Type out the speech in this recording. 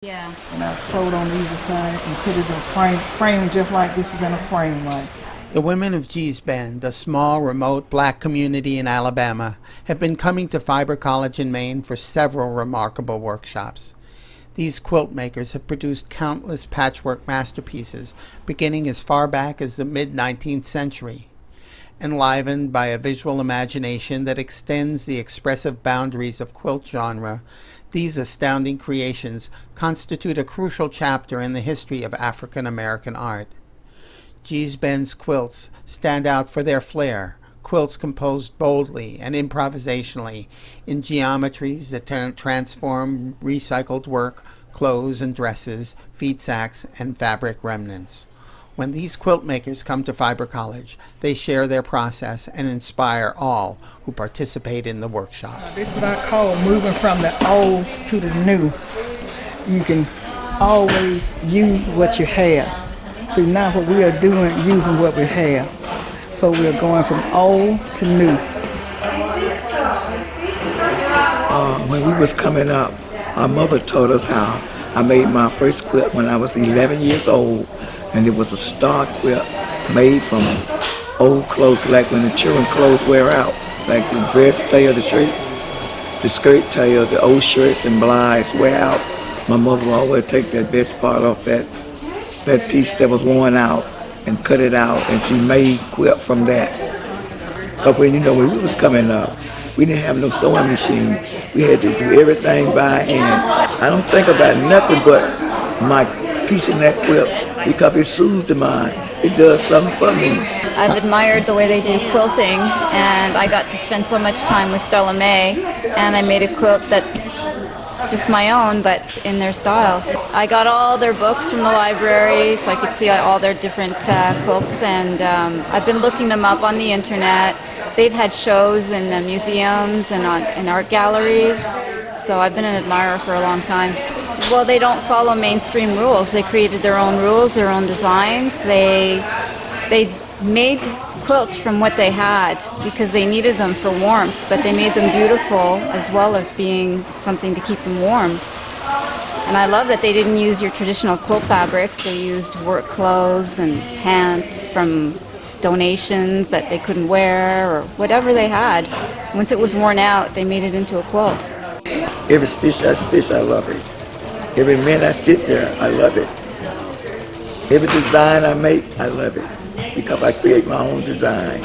Yeah. And I sewed on either side and put it in a frame just like this is in a frame like. The women of G's Bend, a small, remote black community in Alabama, have been coming to Fiber College in Maine for several remarkable workshops. These quilt makers have produced countless patchwork masterpieces, beginning as far back as the mid-19th century. Enlivened by a visual imagination that extends the expressive boundaries of quilt genre, these astounding creations constitute a crucial chapter in the history of African American art. G's Bend's quilts stand out for their flair, quilts composed boldly and improvisationally in geometries that transform recycled work, clothes and dresses, feed sacks, and fabric remnants. When these quilt makers come to Fiber College, they share their process and inspire all who participate in the workshops. This is what I call moving from the old to the new. You can always use what you have. So now what we are doing, using what we have. So we are going from old to new. When we was coming up, our mother taught us how. I made my first quilt when I was 11 years old, and it was a star quilt made from old clothes, like when the children's clothes wear out, like the dress tail, the shirt, the skirt tail, the old shirts and blinds wear out. My mother would always take that best part off that piece that was worn out and cut it out, and she made quilt from that. Because when we was coming up, we didn't have no sewing machine. We had to do everything by hand. I don't think about nothing but my piece in that quilt because it soothes the mind. It does something for me. I've admired the way they do quilting, and I got to spend so much time with Stella Mae, and I made a quilt that's just my own, but in their style. I got all their books from the library, so I could see all their different quilts, and I've been looking them up on the internet. They've had shows in museums and in art galleries, so I've been an admirer for a long time. Well, they don't follow mainstream rules. They created their own rules, their own designs. They made quilts from what they had because they needed them for warmth, but they made them beautiful as well as being something to keep them warm. And I love that they didn't use your traditional quilt fabrics. They used work clothes and pants from donations that they couldn't wear or whatever they had. Once it was worn out, they made it into a quilt. Every stitch I stitch, I love it. Every minute I sit there, I love it. Every design I make, I love it. Because I create my own design.